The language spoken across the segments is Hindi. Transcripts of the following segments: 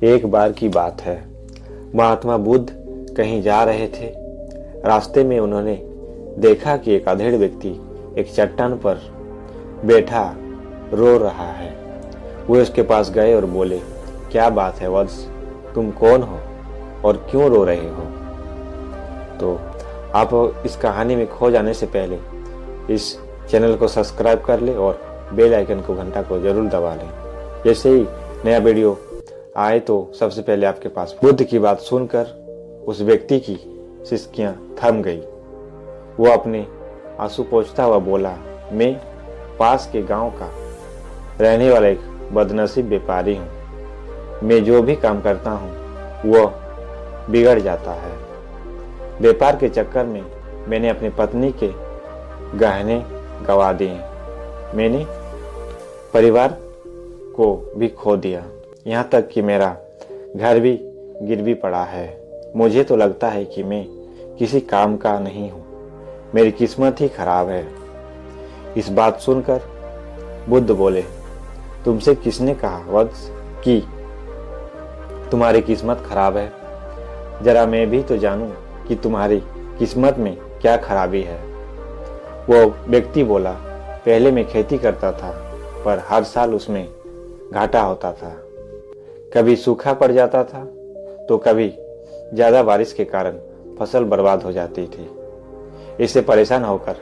एक बार की बात है, महात्मा बुद्ध कहीं जा रहे थे। रास्ते में उन्होंने देखा कि एक अधेड़ व्यक्ति एक चट्टान पर बैठा रो रहा है। वे उसके पास गए और बोले, क्या बात है वत्स, तुम कौन हो और क्यों रो रहे हो? तो आप इस कहानी में खो जाने से पहले इस चैनल को सब्सक्राइब कर ले और बेल आइकन को घंटा को जरूर दबा लें। जैसे ही नया वीडियो आए तो सबसे पहले आपके पास। बुद्ध की बात सुनकर उस व्यक्ति की सिसकियां थम गई। वो अपने आंसू पोंछता हुआ बोला, मैं पास के गांव का रहने वाला एक बदनसीब व्यापारी हूँ। मैं जो भी काम करता हूँ वह बिगड़ जाता है। व्यापार के चक्कर में मैंने अपनी पत्नी के गहने गंवा दिए। मैंने परिवार को भी खो दिया, यहाँ तक कि मेरा घर भी गिरवी पड़ा है। मुझे तो लगता है कि मैं किसी काम का नहीं हूँ, मेरी किस्मत ही खराब है। इस बात सुनकर बुद्ध बोले, तुमसे किसने कहा वत्स कि तुम्हारी किस्मत खराब है? जरा मैं भी तो जानूं कि तुम्हारी किस्मत में क्या खराबी है। वो व्यक्ति बोला, पहले मैं खेती करता था पर हर साल उसमें घाटा होता था। कभी सूखा पड़ जाता था तो कभी ज्यादा बारिश के कारण फसल बर्बाद हो जाती थी। इससे परेशान होकर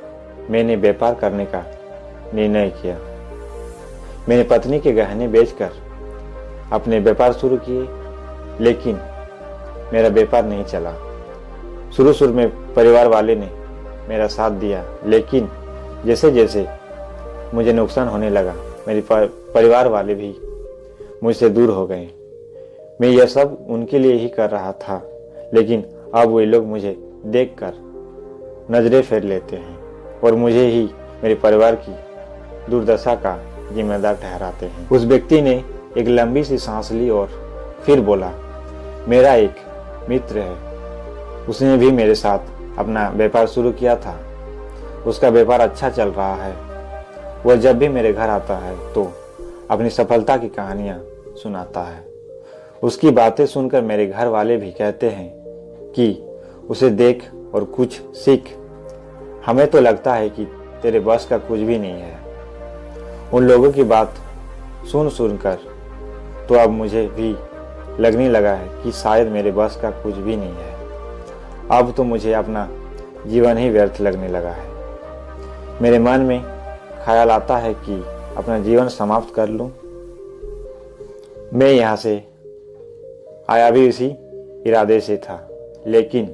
मैंने व्यापार करने का निर्णय किया। मैंने पत्नी के गहने बेचकर अपने व्यापार शुरू किए, लेकिन मेरा व्यापार नहीं चला। शुरू में परिवार वाले ने मेरा साथ दिया, लेकिन जैसे जैसे मुझे नुकसान होने लगा, मेरे परिवार वाले भी मुझसे दूर हो गए। मैं यह सब उनके लिए ही कर रहा था, लेकिन अब वे लोग मुझे देखकर नजरें फेर लेते हैं और मुझे ही मेरे परिवार की दुर्दशा का जिम्मेदार ठहराते हैं। उस व्यक्ति ने एक लंबी सी सांस ली और फिर बोला, मेरा एक मित्र है, उसने भी मेरे साथ अपना व्यापार शुरू किया था। उसका व्यापार अच्छा चल रहा है। वह जब भी मेरे घर आता है तो अपनी सफलता की कहानियां सुनाता है। उसकी बातें सुनकर मेरे घर वाले भी कहते हैं कि उसे देख और कुछ सीख। हमें तो लगता है कि तेरे बस का कुछ भी नहीं है। उन लोगों की बात सुनकर तो अब मुझे भी लगने लगा है कि शायद मेरे बस का कुछ भी नहीं है। अब तो मुझे अपना जीवन ही व्यर्थ लगने लगा है। मेरे मन में ख्याल आता है कि अपना जीवन समाप्त कर लूं। मैं यहाँ से आया भी इसी इरादे से था, लेकिन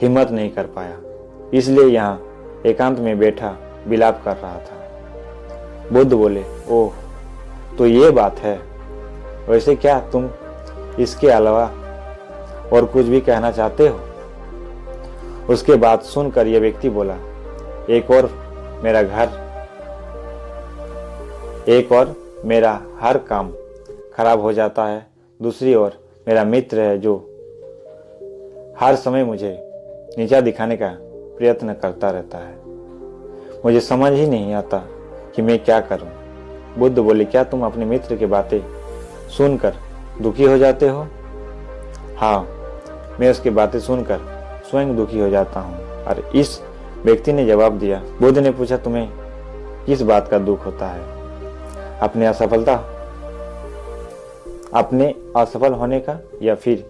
हिम्मत नहीं कर पाया, इसलिए यहाँ एकांत में बैठा विलाप कर रहा था। बुद्ध बोले, ओह, तो ये बात है। वैसे क्या तुम इसके अलावा और कुछ भी कहना चाहते हो? उसके बात सुनकर यह व्यक्ति बोला, एक और मेरा हर काम खराब हो जाता है। दूसरी ओर मेरा मित्र है जो हर समय मुझे नीचा दिखाने का प्रयत्न करता रहता है। मुझे समझ ही नहीं आता कि मैं क्या करूं। बुद्ध बोले, क्या तुम अपने मित्र की बातें सुनकर दुखी हो जाते हो? हाँ, मैं उसकी बातें सुनकर स्वयं दुखी हो जाता हूँ। और इस व्यक्ति ने जवाब दिया। बुद्ध ने पूछा, तुम्हें किस बात का दुख होता है? अपने असफल होने का या फिर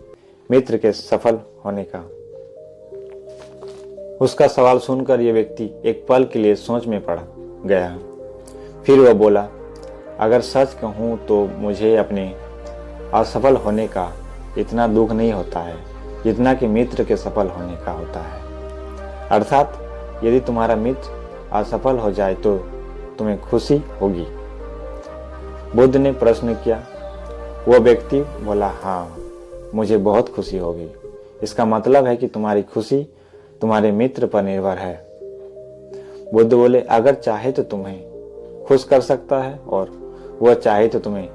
मित्र के सफल होने का? उसका सवाल सुनकर यह व्यक्ति एक पल के लिए सोच में पड़ गया। फिर वह बोला, अगर सच कहूं तो मुझे अपने असफल होने का इतना दुख नहीं होता है जितना कि मित्र के सफल होने का होता है। अर्थात यदि तुम्हारा मित्र असफल हो जाए तो तुम्हें खुशी होगी? बुद्ध ने प्रश्न किया। वह व्यक्ति बोला, हाँ, मुझे बहुत खुशी होगी। इसका मतलब है कि तुम्हारी खुशी तुम्हारे मित्र पर निर्भर है। बुद्ध बोले, अगर चाहे तो तुम्हें खुश कर सकता है और वह चाहे तो तुम्हें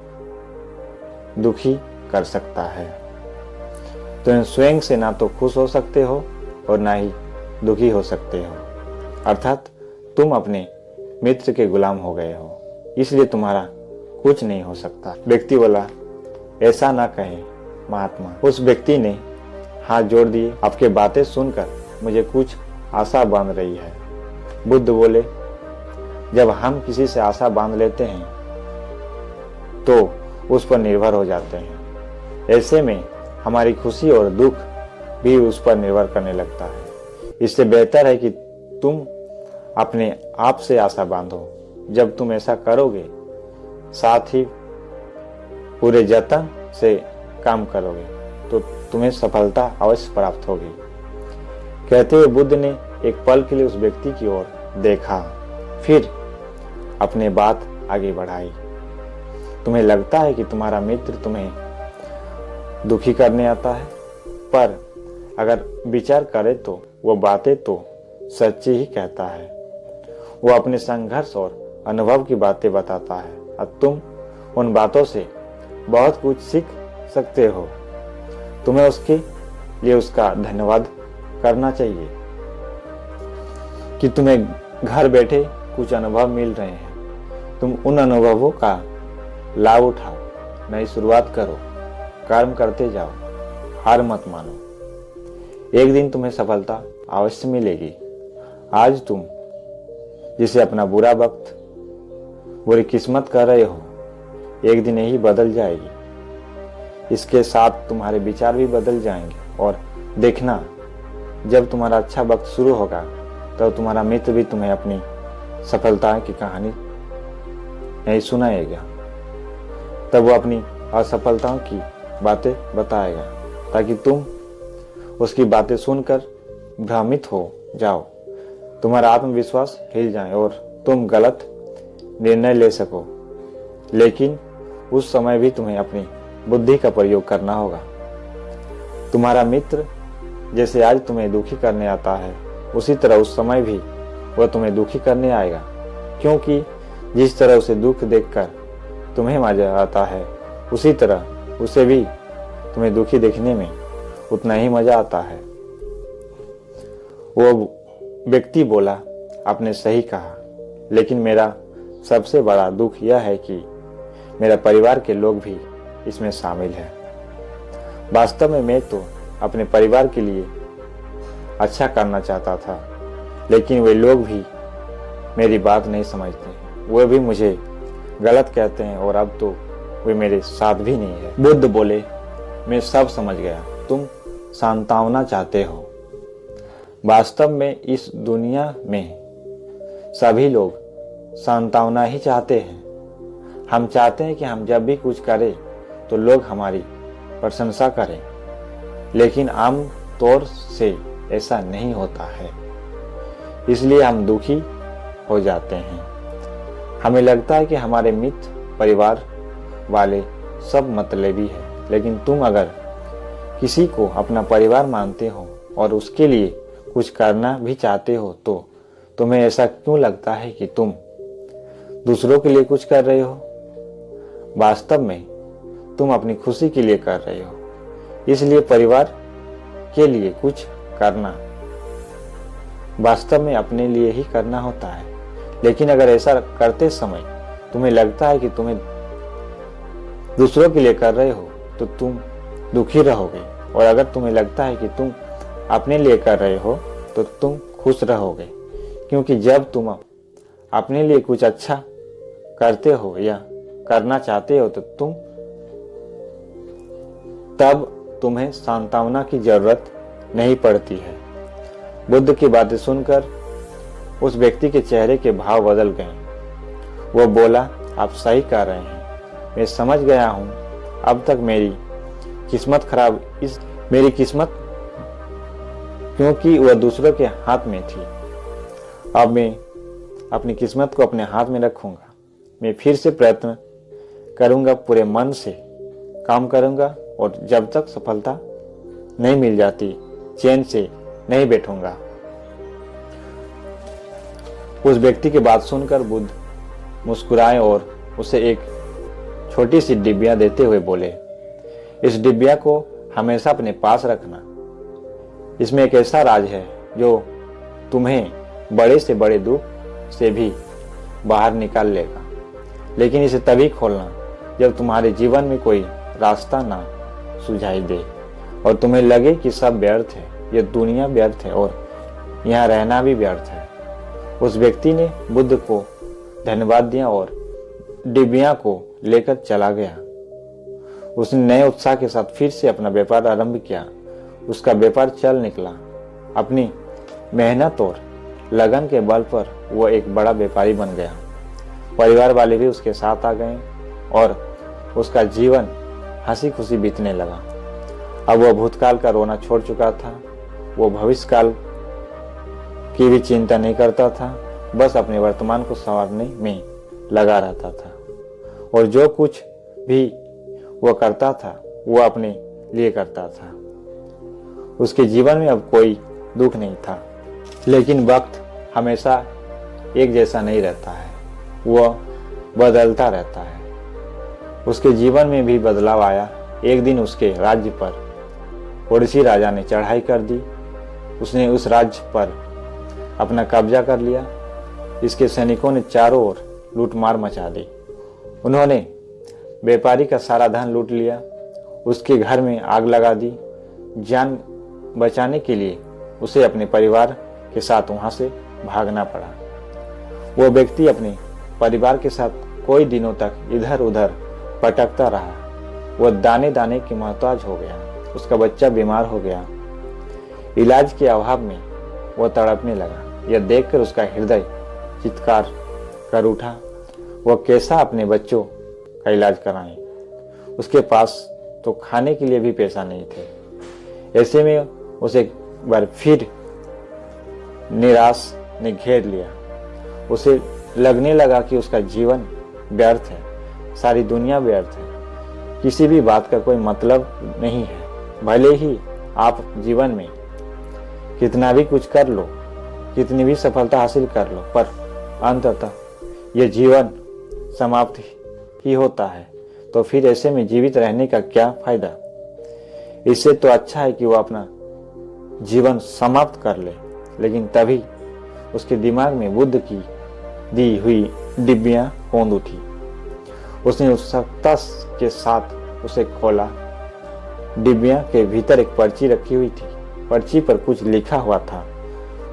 दुखी कर सकता है। तुम स्वयं से ना तो खुश हो सकते हो और ना ही दुखी हो सकते हो। अर्थात तुम अपने मित्र के गुलाम हो गए हो, इसलिए तुम्हारा कुछ नहीं हो सकता। व्यक्ति बोला, ऐसा ना कहें महात्मा। उस व्यक्ति ने हाथ जोड़ दिए। आपके बातें सुनकर मुझे कुछ आशा बांध रही है। बुद्ध बोले, जब हम किसी से आशा बांध लेते हैं तो उस पर निर्भर हो जाते हैं। ऐसे में हमारी खुशी और दुख भी उस पर निर्भर करने लगता है। इससे बेहतर है कि तुम अपने आप से आशा बांधो। जब तुम ऐसा करोगे, साथ ही पूरे जतन से काम करोगे, तो तुम्हें सफलता अवश्य प्राप्त होगी। कहते हुए बुद्ध ने एक पल के लिए उस व्यक्ति की ओर देखा, फिर अपने बात आगे बढ़ाई। तुम्हें लगता है कि तुम्हारा मित्र तुम्हें दुखी करने आता है, पर अगर विचार करे तो वो बातें तो सच्ची ही कहता है। वो अपने संघर्ष और अनुभव की बातें बताता है और तुम उन बातों से बहुत कुछ सीख सकते हो। तुम्हें उसके लिए उसका धन्यवाद करना चाहिए कि तुम्हें घर बैठे कुछ अनुभव मिल रहे हैं। तुम उन अनुभवों का लाभ उठाओ, नई शुरुआत करो, कर्म करते जाओ, हार मत मानो। एक दिन तुम्हें सफलता अवश्य मिलेगी। आज तुम जिसे अपना बुरा वक्त, बुरी किस्मत कर रहे हो, एक दिन यही बदल जाएगी। इसके साथ तुम्हारे विचार भी बदल जाएंगे और देखना, जब तुम्हारा अच्छा वक्त शुरू होगा तो तुम्हारा मित्र भी तुम्हें अपनी सफलता की कहानी नहीं सुनाएगा। तब वो अपनी असफलताओं की बातें बताएगा ताकि तुम उसकी बातें सुनकर भ्रमित हो जाओ, तुम्हारा आत्मविश्वास हिल जाए और तुम गलत निर्णय ले सको। लेकिन उस समय भी तुम्हें अपनी बुद्धि का प्रयोग करना होगा। तुम्हारा मित्र जैसे आज तुम्हें दुखी करने आता है, उसी तरह उस समय भी वह तुम्हें दुखी करने आएगा, क्योंकि जिस तरह उसे दुख देखकर तुम्हें मजा आता है, उसी तरह उसे भी तुम्हें दुखी देखने में उतना ही मजा आता है। वो व्यक्ति बोला, आपने सही कहा, लेकिन मेरा सबसे बड़ा दुख यह है कि मेरा परिवार के लोग भी इसमें शामिल हैं। वास्तव में मैं तो अपने परिवार के लिए अच्छा करना चाहता था, लेकिन वे लोग भी मेरी बात नहीं समझते। वे भी मुझे गलत कहते हैं और अब तो वे मेरे साथ भी नहीं है। बुद्ध बोले, मैं सब समझ गया, तुम सांत्वना चाहते हो। वास्तव में इस दुनिया में सभी लोग सांत्वना ही चाहते हैं। हम चाहते हैं कि हम जब भी कुछ करें तो लोग हमारी प्रशंसा करें, लेकिन आम तौर से ऐसा नहीं होता है, इसलिए हम दुखी हो जाते हैं। हमें लगता है कि हमारे मित्र, परिवार वाले सब मतलबी है, लेकिन तुम अगर किसी को अपना परिवार मानते हो और उसके लिए कुछ करना भी चाहते हो, तो तुम्हें ऐसा क्यों लगता है कि तुम दूसरों के लिए कुछ कर रहे हो? वास्तव में तुम अपनी खुशी के लिए कर रहे हो, इसलिए परिवार के लिए कुछ करना वास्तव में अपने लिए ही करना होता है। लेकिन अगर ऐसा करते समय तुम्हें लगता है कि तुम्हें दूसरों के लिए कर रहे हो, तो तुम दुखी रहोगे, और अगर तुम्हें लगता है कि तुम अपने लिए कर रहे हो तो तुम खुश रहोगे, क्योंकि जब तुम अपने लिए कुछ अच्छा करते हो या करना चाहते हो तो तब तुम्हें सांत्वना की जरूरत नहीं पड़ती है। बुद्ध की बातें सुनकर उस व्यक्ति के चेहरे के भाव बदल गए। वो बोला, आप सही कह रहे हैं, मैं समझ गया हूं। अब तक मेरी किस्मत क्योंकि वह दूसरों के हाथ में थी। अब मैं अपनी किस्मत को अपने हाथ में रखूंगा। मैं फिर से प्रयत्न करूंगा, पूरे मन से काम करूंगा, और जब तक सफलता नहीं मिल जाती चैन से नहीं बैठूंगा। उस व्यक्ति की बात सुनकर बुद्ध मुस्कुराए और उसे एक छोटी सी डिब्बिया देते हुए बोले, इस डिब्बिया को हमेशा अपने पास रखना। इसमें एक ऐसा राज है जो तुम्हें बड़े से बड़े दुख से भी बाहर निकाल लेगा, लेकिन इसे तभी खोलना जब तुम्हारे जीवन में कोई रास्ता ना सुझाई दे और तुम्हें लगे कि सब व्यर्थ है, यह दुनिया व्यर्थ है और यहाँ रहना भी व्यर्थ है। उस व्यक्ति ने बुद्ध को धन्यवाद दिया और डिबिया को लेकर चला गया। उसने नए उत्साह के साथ फिर से अपना व्यापार आरंभ किया। उसका व्यापार चल निकला। अपनी मेहनत और लगन के बल पर वह एक बड़ा व्यापारी बन गया। परिवार वाले भी उसके साथ आ गए और उसका जीवन हंसी खुशी बीतने लगा। अब वह भूतकाल का रोना छोड़ चुका था। वो भविष्य काल की भी चिंता नहीं करता था, बस अपने वर्तमान को संवारने में लगा रहता था और जो कुछ भी वह करता था वह अपने लिए करता था। उसके जीवन में अब कोई दुख नहीं था। लेकिन वक्त हमेशा एक जैसा नहीं रहता है, वह बदलता रहता है। उसके जीवन में भी बदलाव आया। एक दिन उसके राज्य पर ओडिसी राजा ने चढ़ाई कर दी। उसने उस राज्य पर अपना कब्जा कर लिया। इसके सैनिकों ने चारों ओर लूटमार मचा दी। उन्होंने व्यापारी का सारा धन लूट लिया। उसके घर में आग लगा दी। जान बचाने के लिए उसे अपने परिवार के साथ वहां से भागना पड़ा। वो व्यक्ति अपने परिवार के साथ कई दिनों तक इधर उधर भटकता रहा। वह दाने दाने की मोहताज हो गया। उसका बच्चा बीमार हो गया। इलाज के अभाव में वह तड़पने लगा। यह देखकर उसका हृदय चित्कार कर उठा। वह कैसा अपने बच्चों का इलाज कराए। उसके पास तो खाने के लिए भी पैसा नहीं थे। ऐसे में उसे एक बार फिर निराश ने घेर लिया। उसे लगने लगा कि उसका जीवन व्यर्थ है, सारी दुनिया व्यर्थ है, किसी भी बात का कोई मतलब नहीं है। भले ही आप जीवन में कितना भी कुछ कर लो, कितनी भी सफलता हासिल कर लो, पर अंततः यह जीवन समाप्त ही होता है। तो फिर ऐसे में जीवित रहने का क्या फायदा। इससे तो अच्छा है कि वो अपना जीवन समाप्त कर ले। लेकिन तभी उसके दिमाग में बुद्ध की दी हुई डिब्बियां कौंध उठी। उसने उत्सुकता के साथ उसे खोला। डिब्बियां के भीतर एक पर्ची रखी हुई थी। पर्ची पर कुछ लिखा हुआ था।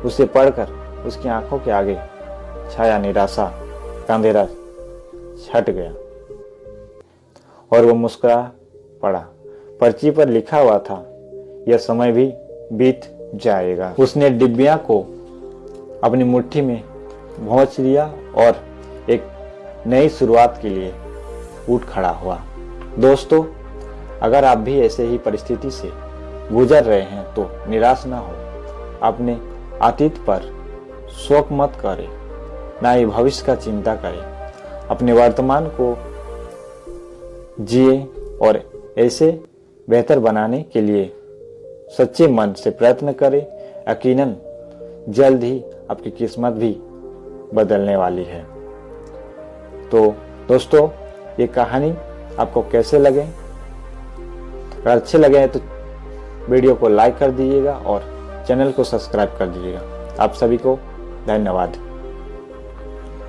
उसे पढ़कर उसकी आंखों के आगे छाया निराशा का अंधेरा छट गया और वो मुस्कुरा पड़ा। पर्ची पर लिखा हुआ था, यह समय भी बीत जाएगा। उसने डिब्बियां को अपनी मुट्ठी में भोंच लिया और एक नई शुरुआत के लिए उठ खड़ा हुआ। दोस्तों, अगर आप भी ऐसे ही परिस्थिति से गुजर रहे हैं तो निराश ना हो। अपने अतीत पर शोक मत करें, ना ही भविष्य का चिंता करें। अपने वर्तमान को जिए और ऐसे बेहतर बनाने के लिए सच्चे मन से प्रयत्न करें। यकीनन जल्द ही आपकी किस्मत भी बदलने वाली है। तो दोस्तों, ये कहानी आपको कैसे लगे? अगर अच्छे लगे हैं तो वीडियो को लाइक कर दीजिएगा और चैनल को सब्सक्राइब कर दीजिएगा। आप सभी को धन्यवाद।